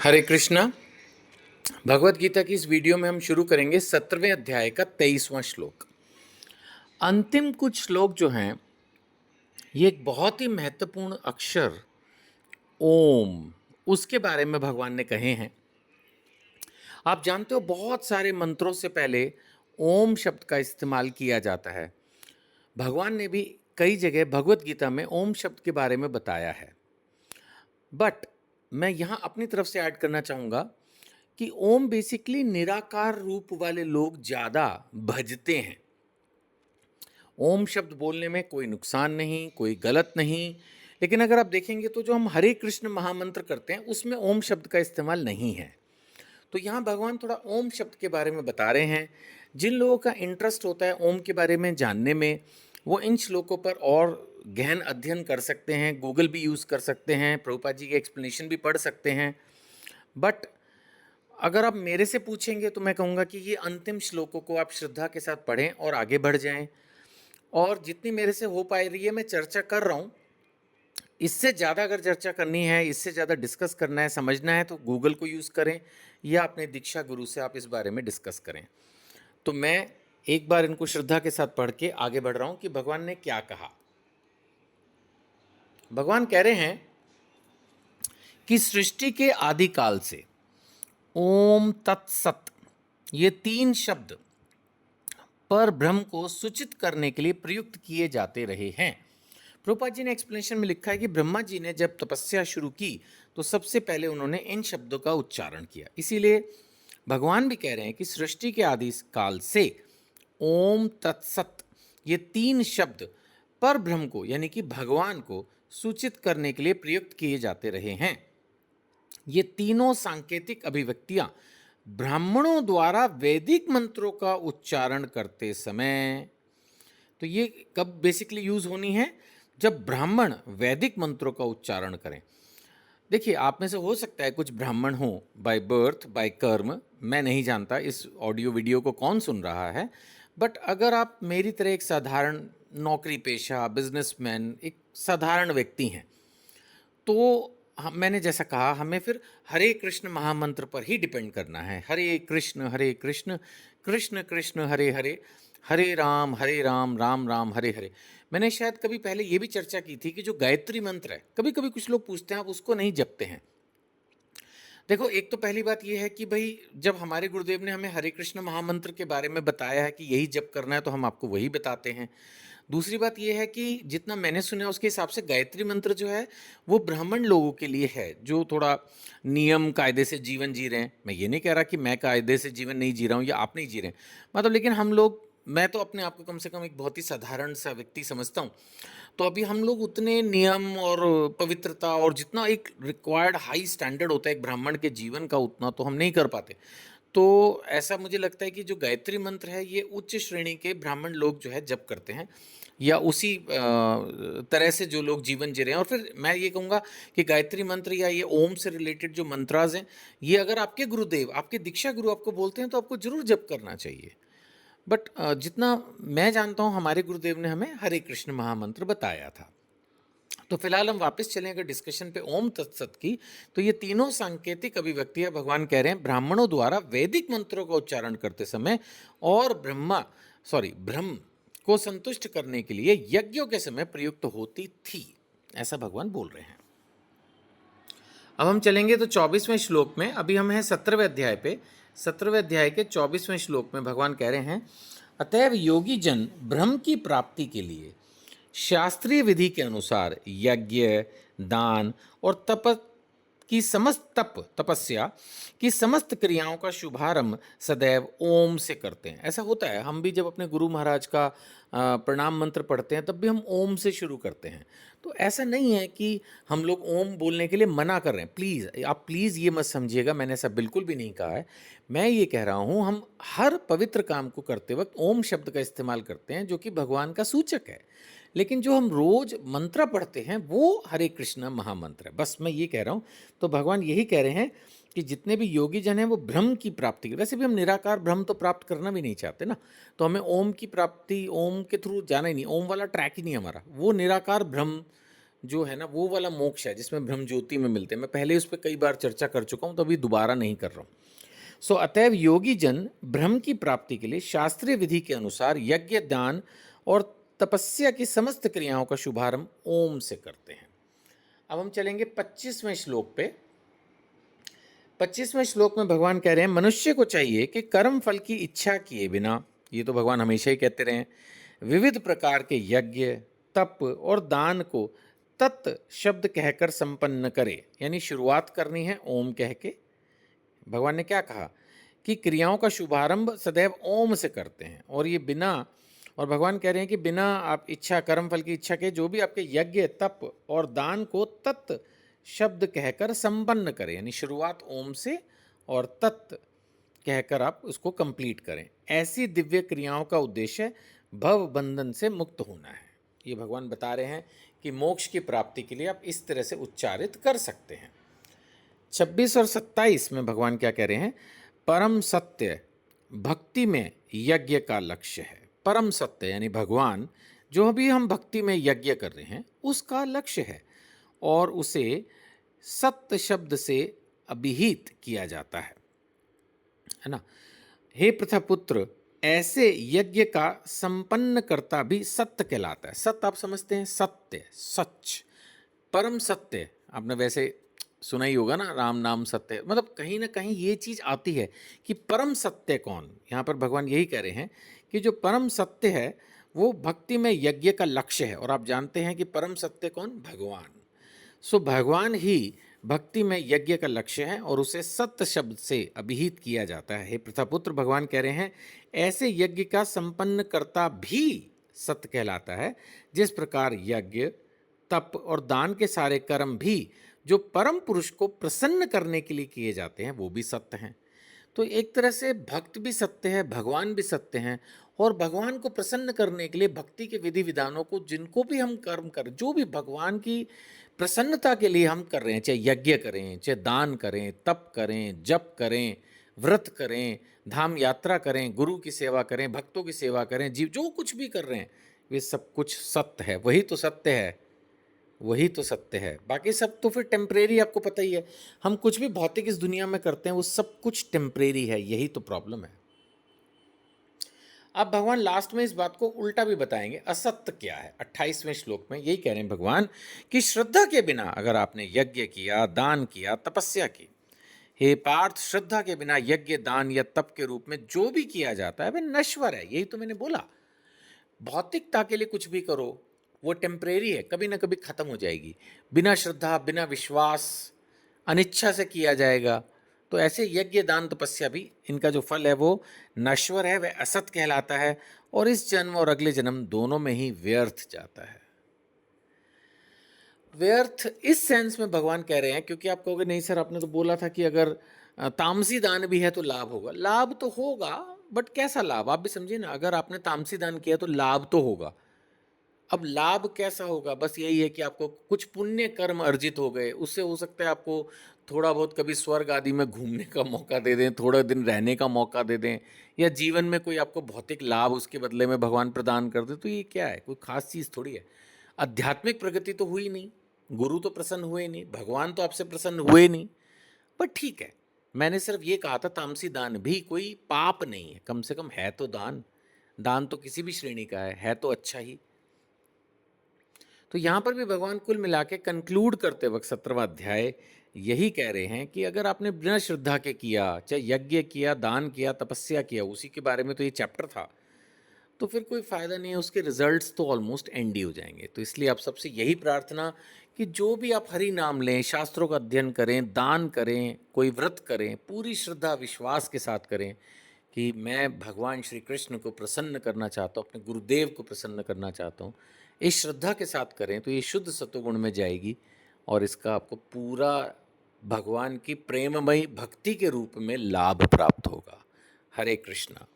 हरे कृष्णा। भगवत गीता की इस वीडियो में हम शुरू करेंगे 17वें अध्याय का 23वां श्लोक। अंतिम कुछ श्लोक जो हैं ये एक बहुत ही महत्वपूर्ण अक्षर ओम उसके बारे में भगवान ने कहे हैं। आप जानते हो बहुत सारे मंत्रों से पहले ओम शब्द का इस्तेमाल किया जाता है। भगवान ने भी कई जगह भगवत गीता में ओम शब्द के बारे में बताया है। बट मैं यहाँ अपनी तरफ से ऐड करना चाहूँगा कि ओम बेसिकली निराकार रूप वाले लोग ज़्यादा भजते हैं। ओम शब्द बोलने में कोई नुकसान नहीं, कोई गलत नहीं, लेकिन अगर आप देखेंगे तो जो हम हरे कृष्ण महामंत्र करते हैं उसमें ओम शब्द का इस्तेमाल नहीं है। तो यहाँ भगवान थोड़ा ओम शब्द के बारे में बता रहे हैं। जिन लोगों का इंटरेस्ट होता है ओम के बारे में जानने में, वो इन श्लोकों पर और गहन अध्ययन कर सकते हैं, गूगल भी यूज़ कर सकते हैं, प्रभुपाद जी के एक्सप्लेनेशन भी पढ़ सकते हैं। बट अगर आप मेरे से पूछेंगे तो मैं कहूँगा कि ये अंतिम श्लोकों को आप श्रद्धा के साथ पढ़ें और आगे बढ़ जाएं। और जितनी मेरे से हो पा रही है मैं चर्चा कर रहा हूँ। इससे ज़्यादा अगर चर्चा करनी है, इससे ज़्यादा डिस्कस करना है, समझना है, तो गूगल को यूज़ करें या अपने दीक्षा गुरु से आप इस बारे में डिस्कस करें। तो मैं एक बार इनको श्रद्धा के साथ पढ़ के आगे बढ़ रहा हूँ कि भगवान ने क्या कहा। भगवान कह रहे हैं कि सृष्टि के आदिकाल से ओम तत्सत ये 3 शब्द पर ब्रह्म को सूचित करने के लिए प्रयुक्त किए जाते रहे हैं। प्रभुपाद जी ने एक्सप्लेनेशन में लिखा है कि ब्रह्मा जी ने जब तपस्या शुरू की तो सबसे पहले उन्होंने इन शब्दों का उच्चारण किया। इसीलिए भगवान भी कह रहे हैं कि सृष्टि के आदि काल से ओम तत्सत ये 3 शब्द पर ब्रह्म को यानी कि भगवान को सूचित करने के लिए प्रयुक्त किए जाते रहे हैं। ये तीनों सांकेतिक अभिव्यक्तियां ब्राह्मणों द्वारा वैदिक मंत्रों का उच्चारण करते समय, तो ये कब बेसिकली यूज होनी है? जब ब्राह्मण वैदिक मंत्रों का उच्चारण करें। देखिए, आप में से हो सकता है कुछ ब्राह्मण हो बाय बर्थ, बाय कर्म, मैं नहीं जानता इस ऑडियो वीडियो को कौन सुन रहा है। बट अगर आप मेरी तरह एक साधारण नौकरी पेशा बिजनेसमैन, एक साधारण व्यक्ति हैं, तो मैंने जैसा कहा हमें फिर हरे कृष्ण महामंत्र पर ही डिपेंड करना है। हरे कृष्ण कृष्ण कृष्ण हरे हरे, हरे राम राम राम हरे हरे। मैंने शायद कभी पहले ये भी चर्चा की थी कि जो गायत्री मंत्र है, कभी कभी कुछ लोग पूछते हैं आप उसको नहीं जपते हैं। देखो, एक तो पहली बात यह है कि भाई जब हमारे गुरुदेव ने हमें हरे कृष्ण महामंत्र के बारे में बताया है कि यही जप करना है, तो हम आपको वही बताते हैं। दूसरी बात यह है कि जितना मैंने सुना उसके हिसाब से गायत्री मंत्र जो है वो ब्राह्मण लोगों के लिए है, जो थोड़ा नियम कायदे से जीवन जी रहे हैं। मैं ये नहीं कह रहा कि मैं कायदे से जीवन नहीं जी रहा हूँ या आप नहीं जी रहे हैं, मतलब, लेकिन हम लोग, मैं तो अपने आप को कम से कम एक बहुत ही साधारण सा व्यक्ति समझता हूँ। तो अभी हम लोग उतने नियम और पवित्रता और जितना एक रिक्वायर्ड हाई स्टैंडर्ड होता है एक ब्राह्मण के जीवन का, उतना तो हम नहीं कर पाते। तो ऐसा मुझे लगता है कि जो गायत्री मंत्र है ये उच्च श्रेणी के ब्राह्मण लोग जो है जप करते हैं, या उसी तरह से जो लोग जीवन जी रहे हैं। और फिर मैं ये कहूँगा कि गायत्री मंत्र या ये ओम से रिलेटेड जो मंत्राज हैं, ये अगर आपके गुरुदेव, आपके दीक्षा गुरु आपको बोलते हैं तो आपको जरूर जप करना चाहिए। बट जितना मैं जानता हूँ हमारे गुरुदेव ने हमें हरे कृष्ण महामंत्र बताया था। तो फिलहाल हम वापस चलें अगर डिस्कशन पे ओम तत्सत की, तो ये तीनों सांकेतिक अभिव्यक्तियां भगवान कह रहे हैं ब्राह्मणों द्वारा वैदिक मंत्रों का उच्चारण करते समय और ब्रह्म को संतुष्ट करने के लिए यज्ञों के समय प्रयुक्त होती थी, ऐसा भगवान बोल रहे हैं। अब हम चलेंगे तो 24वें श्लोक में। अभी हम हैं 17वें अध्याय पे। 17वें अध्याय के 24वें श्लोक में भगवान कह रहे हैं, अतएव योगी जन ब्रह्म की प्राप्ति के लिए शास्त्रीय विधि के अनुसार यज्ञ, दान और तपस्या की समस्त क्रियाओं का शुभारंभ सदैव ओम से करते हैं। ऐसा होता है, हम भी जब अपने गुरु महाराज का प्रणाम मंत्र पढ़ते हैं तब भी हम ओम से शुरू करते हैं। तो ऐसा नहीं है कि हम लोग ओम बोलने के लिए मना कर रहे हैं। प्लीज़ ये मत समझिएगा, मैंने ऐसा बिल्कुल भी नहीं कहा है। मैं ये कह रहा हूँ हम हर पवित्र काम को करते वक्त ओम शब्द का इस्तेमाल करते हैं, जो कि भगवान का सूचक है। लेकिन जो हम रोज मंत्र पढ़ते हैं वो हरे कृष्ण महामंत्र है। बस मैं ये कह रहा हूँ। तो भगवान यही कह रहे हैं कि जितने भी योगी जन हैं वो ब्रह्म की प्राप्ति, वैसे भी हम निराकार ब्रह्म तो प्राप्त करना भी नहीं चाहते ना, तो हमें ओम की प्राप्ति, ओम के थ्रू जाना ही नहीं, ओम वाला ट्रैक ही नहीं हमारा, वो निराकार ब्रह्म जो है ना वो वाला मोक्ष है जिसमें ब्रह्म ज्योति में मिलते हैं। मैं पहले उस पर कई बार चर्चा कर चुका हूँ, तो अभी दोबारा नहीं कर रहा हूँ। सो अतएव योगी जन ब्रह्म की प्राप्ति के लिए शास्त्रीय विधि के अनुसार यज्ञ, दान और तपस्या की समस्त क्रियाओं का शुभारंभ ओम से करते हैं। अब हम चलेंगे 25वें श्लोक पे। 25वें श्लोक में भगवान कह रहे हैं, मनुष्य को चाहिए कि कर्म फल की इच्छा किए बिना, ये तो भगवान हमेशा ही कहते रहे हैं, विविध प्रकार के यज्ञ, तप और दान को तत् शब्द कहकर संपन्न करे। यानी शुरुआत करनी है ओम कह के। भगवान ने क्या कहा कि क्रियाओं का शुभारंभ सदैव ओम से करते हैं, और ये बिना, और भगवान कह रहे हैं कि बिना आप इच्छा, कर्म फल की इच्छा के जो भी आपके यज्ञ, तप और दान को तत् शब्द कहकर संपन्न करें। यानी शुरुआत ओम से और तत् कहकर आप उसको कंप्लीट करें। ऐसी दिव्य क्रियाओं का उद्देश्य भव बंधन से मुक्त होना है। ये भगवान बता रहे हैं कि मोक्ष की प्राप्ति के लिए आप इस तरह से उच्चारित कर सकते हैं। 26 और 27 में भगवान क्या कह रहे हैं, परम सत्य भक्ति में यज्ञ का लक्ष्य है। परम सत्य यानी भगवान, जो भी हम भक्ति में यज्ञ कर रहे हैं उसका लक्ष्य है, और उसे सत्य शब्द से अभिहित किया जाता है ना। हे प्रथापुत्र, ऐसे यज्ञ का संपन्न करता भी सत्य कहलाता है। सत्य आप समझते हैं, सत्य, सच, परम सत्य आपने वैसे सुना ही होगा ना, राम नाम सत्य। मतलब कहीं ना कहीं ये चीज आती है कि परम सत्य कौन। यहाँ पर भगवान यही कह रहे हैं कि जो परम सत्य है वो भक्ति में यज्ञ का लक्ष्य है। और आप जानते हैं कि परम सत्य कौन, भगवान। सो भगवान ही भक्ति में यज्ञ का लक्ष्य है और उसे सत्य शब्द से अभिहित किया जाता है। हे प्रथापुत्र, भगवान कह रहे हैं ऐसे यज्ञ का संपन्न करता भी सत्य कहलाता है, जिस प्रकार यज्ञ, तप और दान के सारे कर्म भी जो परम पुरुष को प्रसन्न करने के लिए किए जाते हैं वो भी सत्य हैं। तो एक तरह से भक्त भी सत्य है, भगवान भी सत्य हैं। और भगवान को प्रसन्न करने के लिए भक्ति के विधि विधानों को, जिनको भी हम कर्म कर, जो भी भगवान की प्रसन्नता के लिए हम कर रहे हैं, चाहे यज्ञ करें, चाहे दान करें, तप करें, जप करें, व्रत करें, धाम यात्रा करें, गुरु की सेवा करें, भक्तों की सेवा करें, जीव जो कुछ भी कर रहे हैं वे सब कुछ सत्य है। वही तो सत्य है, वही तो सत्य है। बाकी सब तो फिर टेम्परेरी, आपको पता ही है। हम कुछ भी भौतिक इस दुनिया में करते हैं वो सब कुछ टेम्परेरी है, यही तो प्रॉब्लम है। अब भगवान लास्ट में इस बात को उल्टा भी बताएंगे, असत्य क्या है। 28वें श्लोक में यही कह रहे हैं भगवान कि श्रद्धा के बिना अगर आपने यज्ञ किया, दान किया, तपस्या की, हे पार्थ, श्रद्धा के बिना यज्ञ, दान या तप के रूप में जो भी किया जाता है वह नश्वर है। यही तो मैंने बोला, भौतिकता के लिए कुछ भी करो वो टेम्परेरी है, कभी ना कभी खत्म हो जाएगी। बिना श्रद्धा, बिना विश्वास, अनिच्छा से किया जाएगा। तो ऐसे यज्ञ, दान, तपस्या भी, इनका जो फल है वो नश्वर है, वह असत कहलाता है, और इस जन्म और अगले जन्म दोनों में ही व्यर्थ जाता है। व्यर्थ इस सेंस में भगवान कह रहे हैं, क्योंकि आप कहोगे नहीं सर आपने तो बोला था कि अगर तामसी दान भी है तो लाभ होगा। लाभ तो होगा, बट कैसा लाभ, आप भी समझिए ना। अगर आपने तामसी दान किया तो लाभ तो होगा। अब लाभ कैसा होगा, बस यही है कि आपको कुछ पुण्य कर्म अर्जित हो गए, उससे हो सकता है आपको थोड़ा बहुत कभी स्वर्ग आदि में घूमने का मौका दे दें, थोड़ा दिन रहने का मौका दे दें, या जीवन में कोई आपको भौतिक लाभ उसके बदले में भगवान प्रदान कर दे। तो ये क्या है, कोई खास चीज़ थोड़ी है। आध्यात्मिक प्रगति तो हुई नहीं, गुरु तो प्रसन्न हुए नहीं, भगवान तो आपसे प्रसन्न हुए नहीं। पर ठीक है, मैंने सिर्फ ये कहा था तामसी दान भी कोई पाप नहीं है, कम से कम है तो दान। दान तो किसी भी श्रेणी का है तो अच्छा ही। तो यहाँ पर भी भगवान कुल मिला के कंक्लूड करते वक्त 17वां अध्याय यही कह रहे हैं कि अगर आपने बिना श्रद्धा के किया, चाहे यज्ञ किया, दान किया, तपस्या किया, उसी के बारे में तो ये चैप्टर था, तो फिर कोई फ़ायदा नहीं है, उसके रिजल्ट्स तो ऑलमोस्ट एंड ही हो जाएंगे। तो इसलिए आप सबसे यही प्रार्थना कि जो भी आप हरि नाम लें, शास्त्रों का अध्ययन करें, दान करें, कोई व्रत करें, पूरी श्रद्धा विश्वास के साथ करें कि मैं भगवान श्री कृष्ण को प्रसन्न करना चाहता हूँ, अपने गुरुदेव को प्रसन्न करना चाहता हूँ। इस श्रद्धा के साथ करें तो ये शुद्ध सत्वगुण में जाएगी, और इसका आपको पूरा भगवान की प्रेममयी भक्ति के रूप में लाभ प्राप्त होगा। हरे कृष्णा।